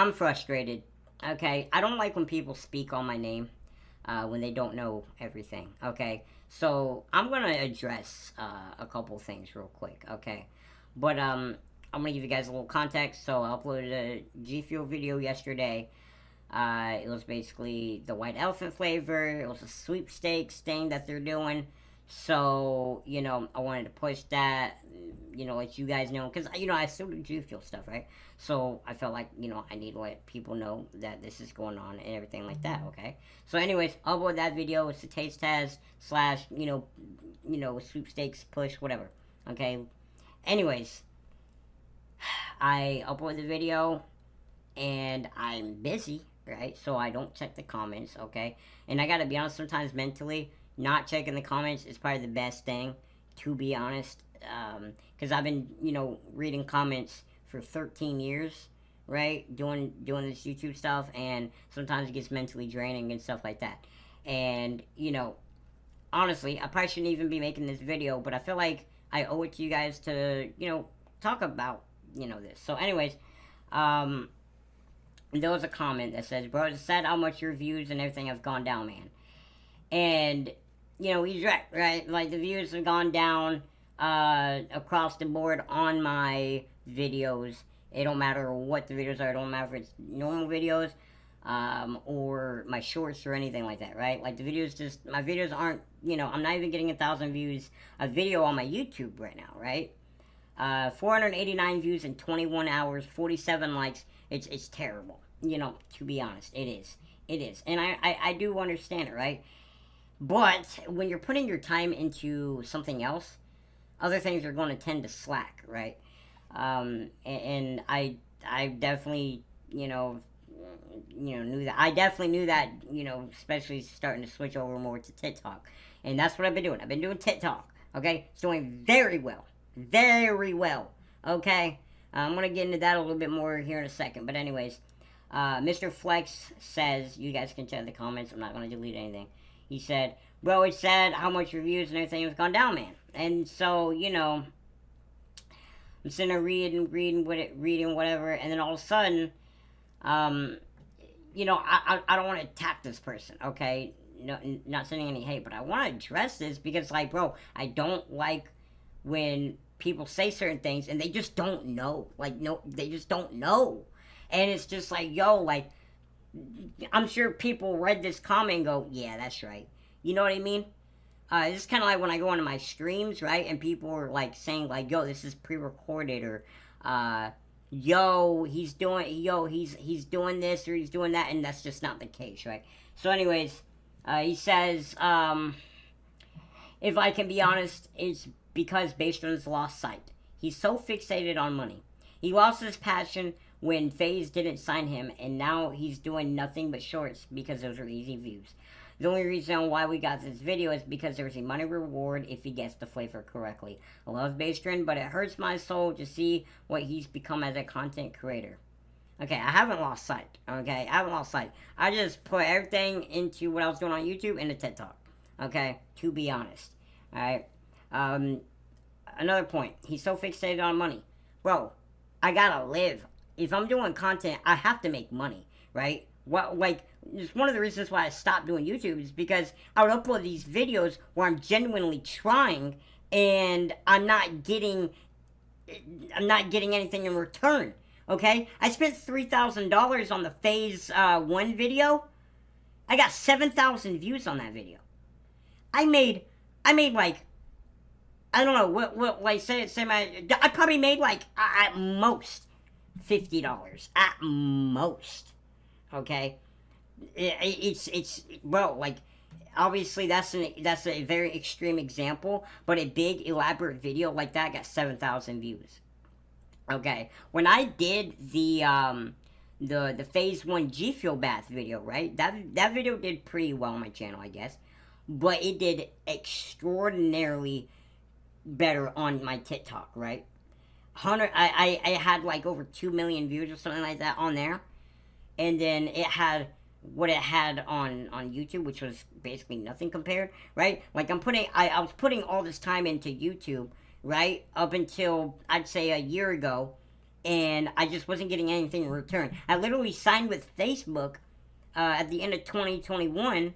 I'm frustrated. Okay, I don't like when people speak on my name when they don't know everything. Okay, so I'm gonna address a couple things real quick. Okay, but I'm gonna give you guys a little context. So I uploaded a G Fuel video yesterday. It was basically the white elephant flavor. It was a sweepstakes thing that they're doing. So, I wanted to push that, let you guys know. Because, I still do G Fuel stuff, right? So, I felt like, I need to let people know that this is going on and everything like that, okay? So, anyways, upload that video. It's a taste test slash, sweepstakes push, whatever, okay? Anyways, I upload the video and I'm busy, right? So I don't check the comments, okay? And I gotta be honest, sometimes mentally, not checking the comments is probably the best thing, to be honest. Because I've been, reading comments for 13 years, right? Doing this YouTube stuff, and sometimes it gets mentally draining and stuff like that. And, honestly, I probably shouldn't even be making this video, but I feel like I owe it to you guys to, talk about, this. So, anyways, there was a comment that says, bro, it's sad how much your views and everything have gone down, man. And, he's right? Like, the views have gone down across the board on my videos. It don't matter what the videos are. It don't matter if it's normal videos or my shorts or anything like that, right? Like, my videos aren't, I'm not even getting 1,000 views a video on my YouTube right now, right? 489 views in 21 hours, 47 likes. It's terrible. To be honest, it is, and I do understand it, right? But when you're putting your time into something else, other things are going to tend to slack, right? And I definitely knew that. I definitely knew that, especially starting to switch over more to TikTok, and that's what I've been doing. I've been doing TikTok. Okay, it's doing very well, very well. Okay, I'm gonna get into that a little bit more here in a second, but anyways. Mr. Flex says, you guys can check the comments, I'm not going to delete anything. He said, bro, it's sad how much reviews and everything has gone down, man. And so, I'm sitting there reading whatever, and then all of a sudden, I don't want to attack this person, okay? No, not sending any hate, but I want to address this because, like, bro, I don't like when people say certain things and they just don't know. Like, no, they just don't know. And it's just like, yo, like, I'm sure people read this comment and go, yeah, that's right. You know what I mean? It's kind of like when I go into my streams, right? And people are, like, saying, like, yo, this is pre-recorded, or, he's doing this, or he's doing that, and that's just not the case, right? So anyways, he says, if I can be honest, it's because based on his lost sight. He's so fixated on money. He lost his passion when FaZe didn't sign him, and now he's doing nothing but shorts because those are easy views. The only reason why we got this video is because there's a money reward if he gets the flavor correctly. I love Basedrin, but it hurts my soul to see what he's become as a content creator. Okay, I haven't lost sight. Okay, I haven't lost sight. I just put everything into what I was doing on YouTube into TikTok. Okay, to be honest. Alright, another point. He's so fixated on money. Bro, I gotta live. If I'm doing content, I have to make money, right? It's one of the reasons why I stopped doing YouTube is because I would upload these videos where I'm genuinely trying and I'm not getting anything in return, okay? I spent $3,000 on the Phase 1 video. I got 7,000 views on that video. I made like, I don't know, I probably made like, at most, $50 at most. Okay, it's bro, like, obviously that's a very extreme example, but a big elaborate video like that got 7,000 views. Okay, when I did the Phase 1 G Fuel bath video, right, that video did pretty well on my channel, I guess, but it did extraordinarily better on my TikTok, right? I had like over 2 million views or something like that on there, and then it had what it had on YouTube, which was basically nothing compared, right? Like, I was putting all this time into YouTube, right, up until I'd say a year ago, and I just wasn't getting anything in return. I literally signed with Facebook at the end of 2021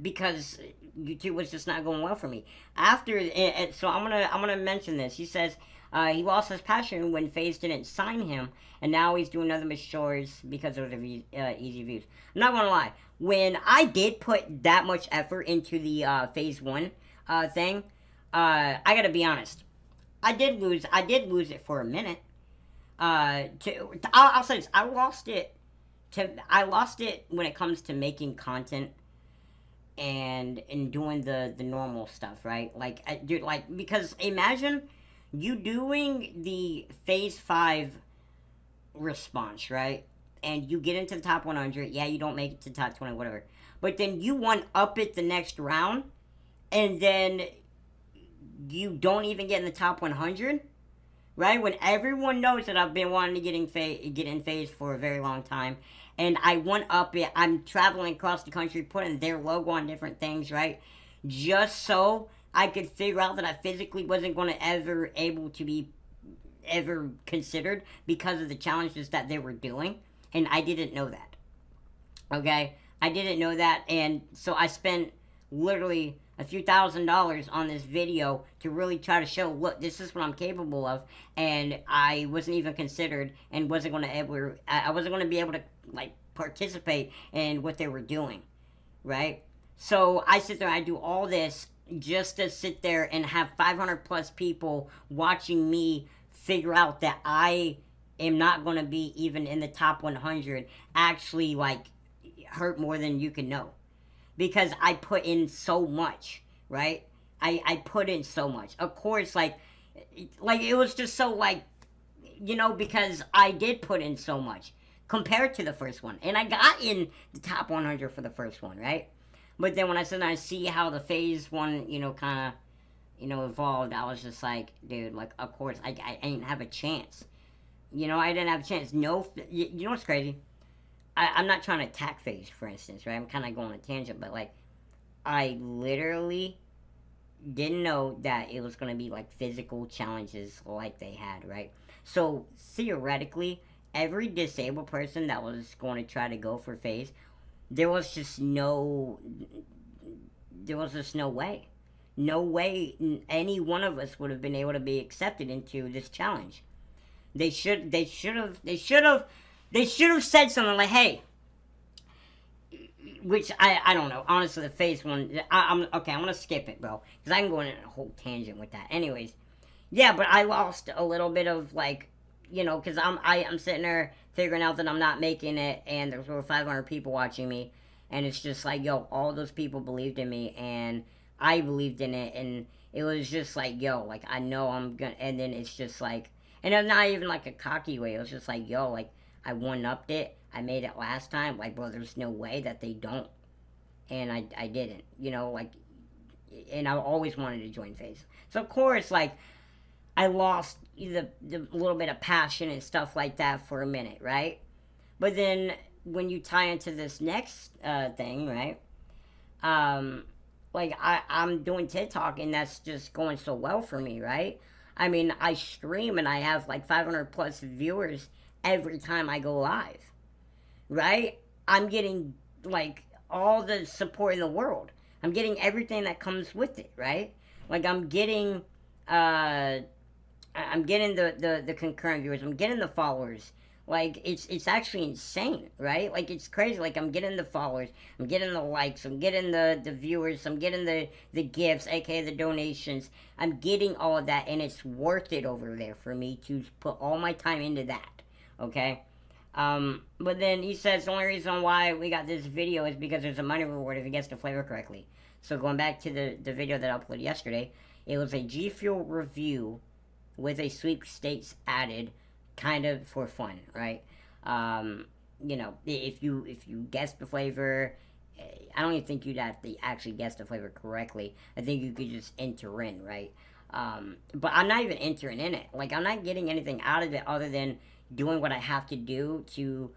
because YouTube was just not going well for me. So I'm gonna mention this. He says he lost his passion when FaZe didn't sign him, and now he's doing nothing but shorts because of the easy views. I'm not gonna lie. When I did put that much effort into the Phase One thing, I gotta be honest. I did lose. I did lose it for a minute. I'll say this. I lost it. I lost it when it comes to making content and doing the normal stuff, right? Like, dude, like, because imagine you doing the Phase 5 response, right? And you get into the top 100. Yeah, you don't make it to top 20, whatever. But then you one up it the next round, and then you don't even get in the top 100, right? When everyone knows that I've been wanting to get in Phase for a very long time, and I went up it. I'm traveling across the country, putting their logo on different things, right? Just so I could figure out that I physically wasn't going to ever able to be ever considered because of the challenges that they were doing, and I didn't know that. Okay, I didn't know that, and so I spent literally a few $1,000s on this video to really try to show, look, this is what I'm capable of, and I wasn't even considered, and I wasn't going to be able to like participate in what they were doing, right? So I sit there, I do all this just to sit there and have 500 plus people watching me figure out that I am not going to be even in the top 100, actually like hurt more than you can know. Because I put in so much, right? I put in so much. Of course, like it was just so like, because I did put in so much compared to the first one. And I got in the top 100 for the first one, right? But then when I said I see how the Phase one, kind of, evolved, I was just like, dude, like, of course, I didn't have a chance. I didn't have a chance. No, you know what's crazy? I'm not trying to attack FaZe, for instance, right? I'm kind of going on a tangent, but, like, I literally didn't know that it was going to be, like, physical challenges like they had, right? So, theoretically, every disabled person that was going to try to go for FaZe, there was just no way. No way any one of us would have been able to be accepted into this challenge. They should have said something like, hey, which I don't know. Honestly, the FaZe one, I'm gonna skip it, bro, because I can go in a whole tangent with that. Anyways, yeah, but I lost a little bit of like, because I'm sitting there figuring out that I'm not making it, and there's over 500 people watching me, and it's just like, yo, all those people believed in me, and I believed in it, and it was just like, yo, like, I know I'm gonna, and then it's just like, and it's not even like a cocky way, it was just like, yo, like, I one-upped it, I made it last time, like, bro, there's no way that they don't, and I didn't, like, and I always wanted to join FaZe, so of course, like, I lost the little bit of passion and stuff like that for a minute, right? But then, when you tie into this next thing, right, like, I'm doing TikTok, and that's just going so well for me, right? I mean, I stream, and I have, like, 500 plus viewers every time I go live, right? I'm getting, like, all the support in the world. I'm getting everything that comes with it, right? Like, I'm getting the concurrent viewers. I'm getting the followers. Like, it's actually insane, right? Like, it's crazy. Like, I'm getting the followers. I'm getting the likes. I'm getting the viewers. I'm getting the gifts, aka the donations. I'm getting all of that, and it's worth it over there for me to put all my time into that, okay? But then he says the only reason why we got this video is because there's a money reward if he gets the flavor correctly. So going back to the video that I uploaded yesterday, it was a G Fuel review with a sweepstakes added, kind of for fun, right? If you guess the flavor, I don't even think you'd have to actually guess the flavor correctly. I think you could just enter in, right? But I'm not even entering in it. Like, I'm not getting anything out of it other than doing what I have to do to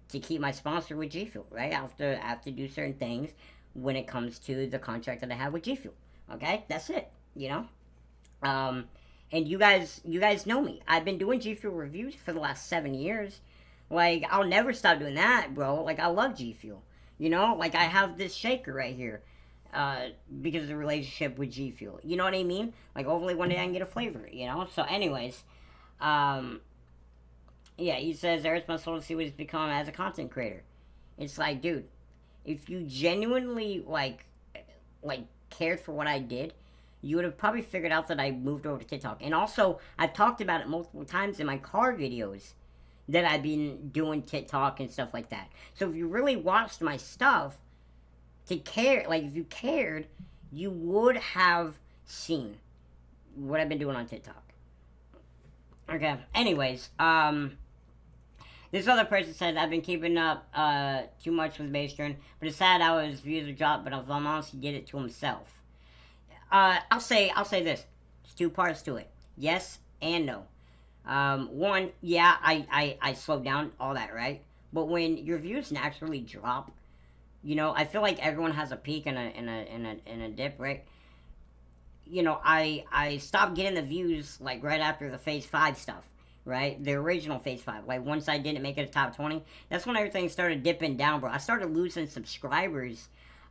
keep my sponsor with G Fuel, right? I have to do certain things when it comes to the contract that I have with G Fuel. Okay, that's it. And you guys know me. I've been doing G Fuel reviews for the last 7 years. Like, I'll never stop doing that, bro. Like, I love G Fuel. You know, like, I have this shaker right here. Because of the relationship with G Fuel. You know what I mean? Like, hopefully one day I can get a flavor, you know? So, anyways, um, yeah, he says, Eric's my soul to see what he's become as a content creator. It's like, dude, if you genuinely, like, cared for what I did, you would have probably figured out that I moved over to TikTok. And also, I've talked about it multiple times in my car videos that I've been doing TikTok and stuff like that. So if you really watched my stuff, to care, like if you cared, you would have seen what I've been doing on TikTok. Okay. Anyways, this other person says I've been keeping up too much with Maestron, but it's sad how his views are dropped. But if I'm honest, he did it to himself. I'll say this. There's two parts to it. Yes and no. One, yeah, I slowed down all that, right? But when your views naturally drop, you know, I feel like everyone has a peak and a dip, right? You know, I stopped getting the views like right after the Phase 5 stuff, right? The original Phase 5. Like once I didn't make it a top 20, that's when everything started dipping down, bro. I started losing subscribers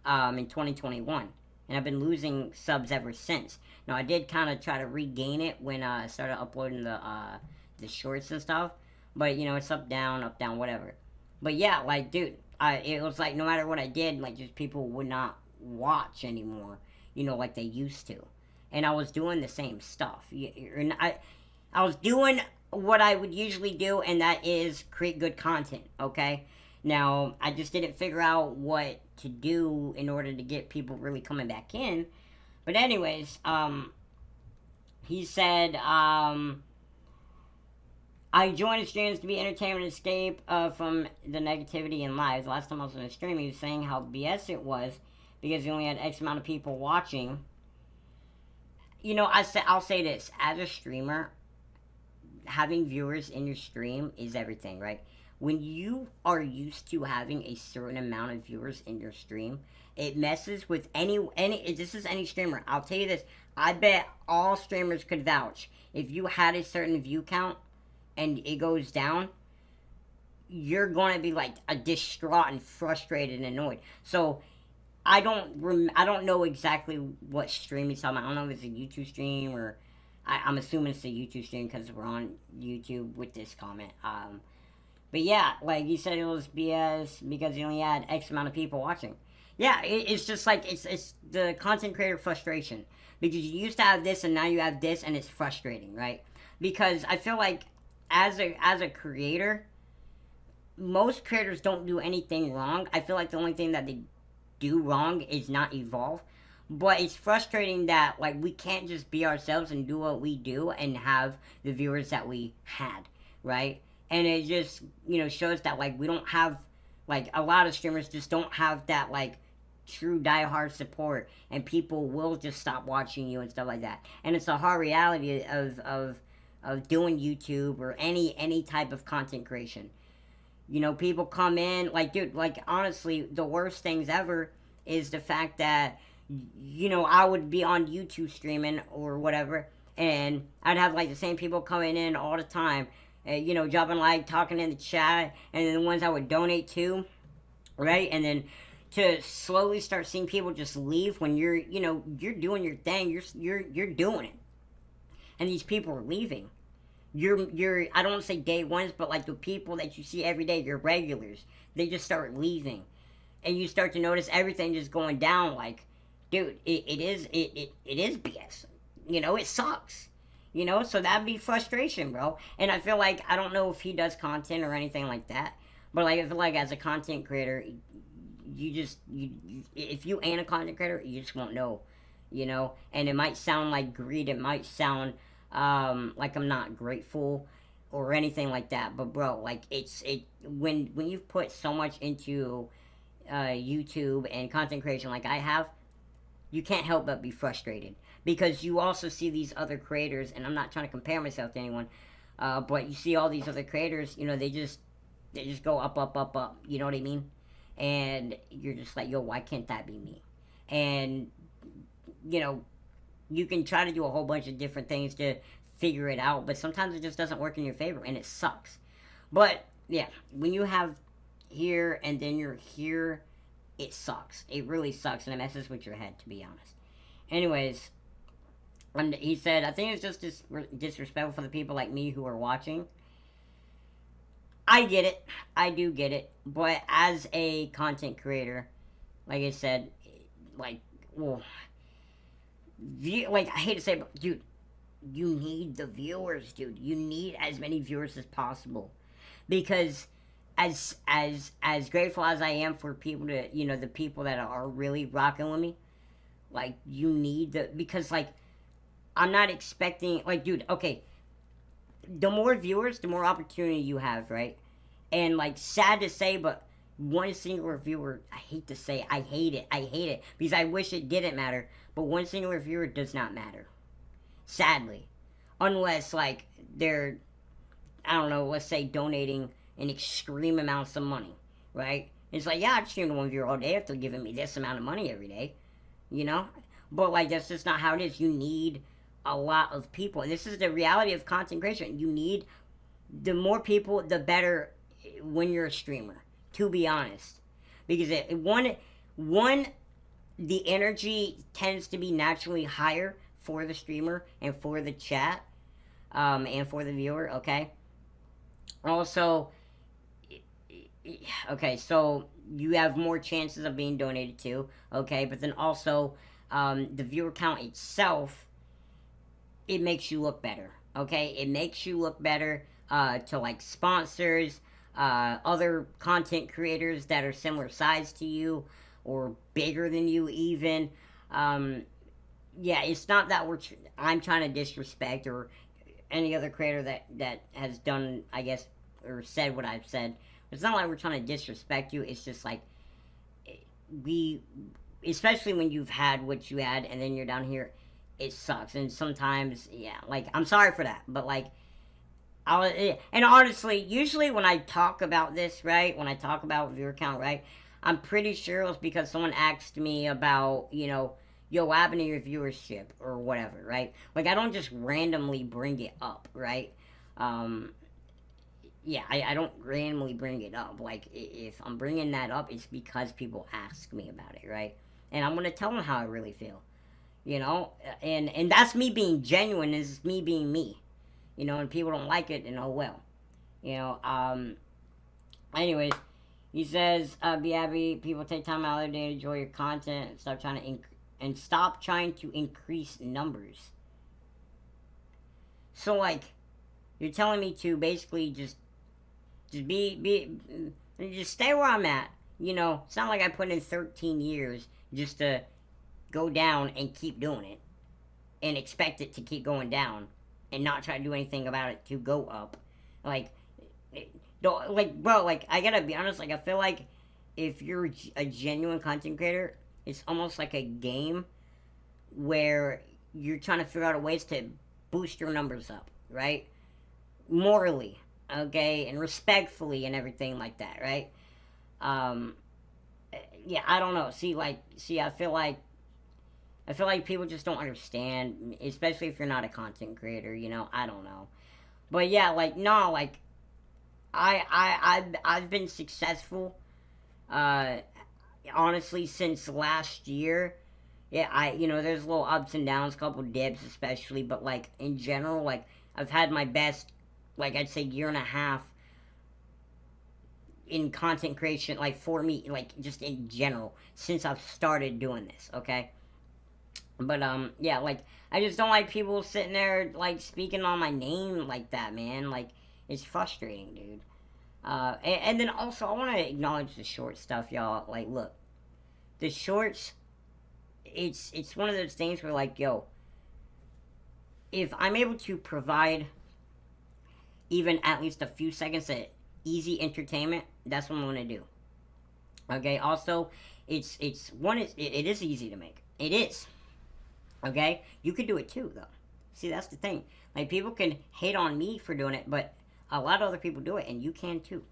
in 2021. And I've been losing subs ever since. Now I did kind of try to regain it when I started uploading the shorts and stuff, but you know it's up down, whatever. But yeah, like dude, it was like no matter what I did, like just people would not watch anymore, you know, like they used to. And I was doing the same stuff. And I was doing what I would usually do, and that is create good content. Okay. Now I just didn't figure out what to do in order to get people really coming back in. But anyways, he said, I joined streams to be entertainment and escape from the negativity in lives. Last time I was on a stream, he was saying how BS it was because he only had X amount of people watching. You know, I'll say this. As a streamer, having viewers in your stream is everything, right? When you are used to having a certain amount of viewers in your stream, it messes with any, this is any streamer. I'll tell you this. I bet all streamers could vouch. If you had a certain view count and it goes down, you're going to be like a distraught and frustrated and annoyed. So I don't know exactly what stream he's talking about. I don't know if it's a YouTube stream or I'm assuming it's a YouTube stream because we're on YouTube with this comment. But yeah, like you said, it was BS because you only had X amount of people watching. Yeah, it's just like it's the content creator frustration because you used to have this and now you have this and it's frustrating, right? Because I feel like as a creator, most creators don't do anything wrong. I feel like the only thing that they do wrong is not evolve. But it's frustrating that like we can't just be ourselves and do what we do and have the viewers that we had, right? And it just, you know, shows that like we don't have, like a lot of streamers just don't have that like true diehard support, and people will just stop watching you and stuff like that. And it's a hard reality of doing YouTube or any type of content creation. You know, people come in like, dude, like honestly, the worst things ever is the fact that, you know, I would be on YouTube streaming or whatever, and I'd have like the same people coming in all the time, you know, dropping like, talking in the chat, and then the ones I would donate to, right? And then to slowly start seeing people just leave when you're, you know, you're doing your thing, you're doing it, and these people are leaving. You're I don't want to say day ones, but like the people that you see every day, your regulars, they just start leaving, and you start to notice everything just going down. Like, dude, it is BS. You know, it sucks. You know, so that'd be frustration, bro. And I feel like, I don't know if he does content or anything like that, but like I feel like as a content creator, you if you ain't a content creator, you just won't know, you know. And it might sound like greed, it might sound like I'm not grateful or anything like that, but bro, like when you've put so much into YouTube and content creation like I have, you can't help but be frustrated because you also see these other creators, and I'm not trying to compare myself to anyone, but you see all these other creators, you know, they just go up, you know what I mean? And you're just like, yo, why can't that be me? And, you know, you can try to do a whole bunch of different things to figure it out, but sometimes it just doesn't work in your favor, and it sucks. But yeah, when you have here and then you're here, it sucks. It really sucks, and it messes with your head, to be honest. Anyways, he said, I think it's just disrespectful for the people like me who are watching. I get it. I do get it. But as a content creator, like I said, like, well, like, I hate to say it, but dude, you need the viewers, dude. You need as many viewers as possible. Because as grateful as I am for people to, the people that are really rocking with me, like, you need because, like, I'm not expecting, like, dude, okay, the more viewers, the more opportunity you have, right? And, like, sad to say, but one singular viewer, I hate to say, I hate it, because I wish it didn't matter, but one singular viewer does not matter, sadly, unless, like, they're, I don't know, let's say donating an extreme amounts of money, right? It's like, yeah, I'd stream to one viewer all day if they're giving me this amount of money every day, but, like, that's just not how it is. You need a lot of people, and this is the reality of content creation. You need the more people, the better when you're a streamer, to be honest, because the energy tends to be naturally higher for the streamer and for the chat, and for the viewer. Okay. Also, okay, so you have more chances of being donated to. Okay, but then also, the viewer count itself, it makes you look better. Okay, it makes you look better to, like, sponsors, other content creators that are similar size to you or bigger than you even. Yeah, it's not that I'm trying to disrespect or any other creator that has done, I guess, or said what I've said. It's not like we're trying to disrespect you. It's just like, especially when you've had what you had and then you're down here, it sucks. And sometimes, yeah, like, I'm sorry for that, but, like, and honestly, usually when I talk about this, right, when I talk about viewer count, right, I'm pretty sure it was because someone asked me about, yo, what happened to your viewership or whatever, right? Like, I don't just randomly bring it up, right? Yeah, I don't randomly bring it up. Like, if I'm bringing that up, it's because people ask me about it, right? And I'm going to tell them how I really feel, and that's me being genuine, is me being me. And people don't like it, and oh well. Anyways, he says, be happy people take time out of their day to enjoy your content and stop trying to increase numbers. So, like, you're telling me to basically just stay where I'm at. It's not like I put in 13 years just to go down and keep doing it and expect it to keep going down and not try to do anything about it to go up. Like, bro, like, I gotta be honest, like, I feel like if you're a genuine content creator, it's almost like a game where you're trying to figure out ways to boost your numbers up, right? Morally, okay, and respectfully and everything like that, right? Yeah, I don't know. I feel like people just don't understand, especially if you're not a content creator, I don't know. But yeah, like, no, like, I've been successful, honestly, since last year. Yeah, there's little ups and downs, couple dips especially, but, like, in general, like, I've had my best, like, I'd say year and a half in content creation, like, for me, like, just in general, since I've started doing this, okay? But, yeah, like, I just don't like people sitting there, like, speaking on my name like that, man. Like, it's frustrating, dude. And then also, I want to acknowledge the short stuff, y'all. Like, look, the shorts, it's one of those things where, like, yo, if I'm able to provide even at least a few seconds of easy entertainment, that's what I'm gonna do. Okay. Also, it is easy to make. It is. Okay. You could do it too, though. See, that's the thing. Like, people can hate on me for doing it, but a lot of other people do it, and you can too.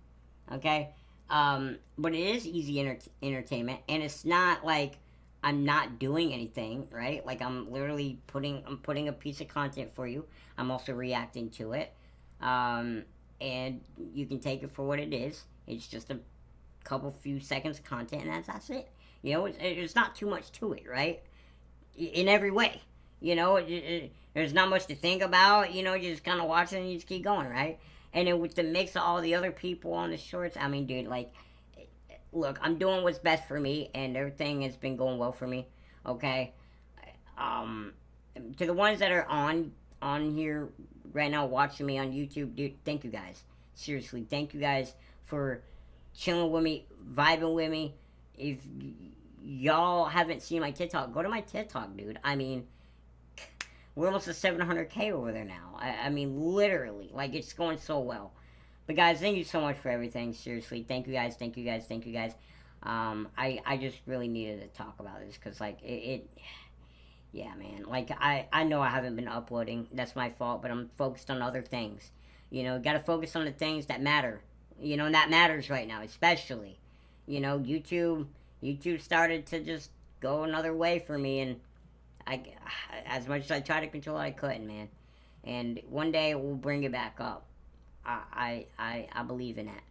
Okay. But it is easy entertainment, and it's not like I'm not doing anything, right? Like I'm literally putting a piece of content for you. I'm also reacting to it. Um, and you can take it for what it is. It's just a couple few seconds of content, and that's it. You know, it's not too much to it, right? In every way. You know, there's not much to think about. You know, you just kind of watch it and you just keep going, right? And then with the mix of all the other people on the shorts, I mean, dude, like, look, I'm doing what's best for me, and everything has been going well for me. Okay, um, to the ones that are on here right now watching me on YouTube, dude, thank you guys. Seriously, thank you guys for chilling with me, vibing with me. If y'all haven't seen my TikTok, go to my TikTok, dude. I mean, we're almost at 700K over there now. I mean, literally, like it's going so well. But guys, thank you so much for everything. Seriously, thank you guys, thank you guys, thank you guys. I just really needed to talk about this because like it yeah, man. Like I know I haven't been uploading. That's my fault, but I'm focused on other things. You know, got to focus on the things that matter. You know, and that matters right now, especially. You know, YouTube started to just go another way for me, and I, as much as I tried to control it, I couldn't, man. And one day we'll bring it back up. I believe in that.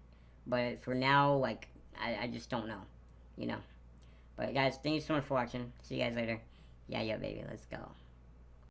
But for now, like, I just don't know, you know. But guys, thank you so much for watching. See you guys later. Yeah, baby, let's go.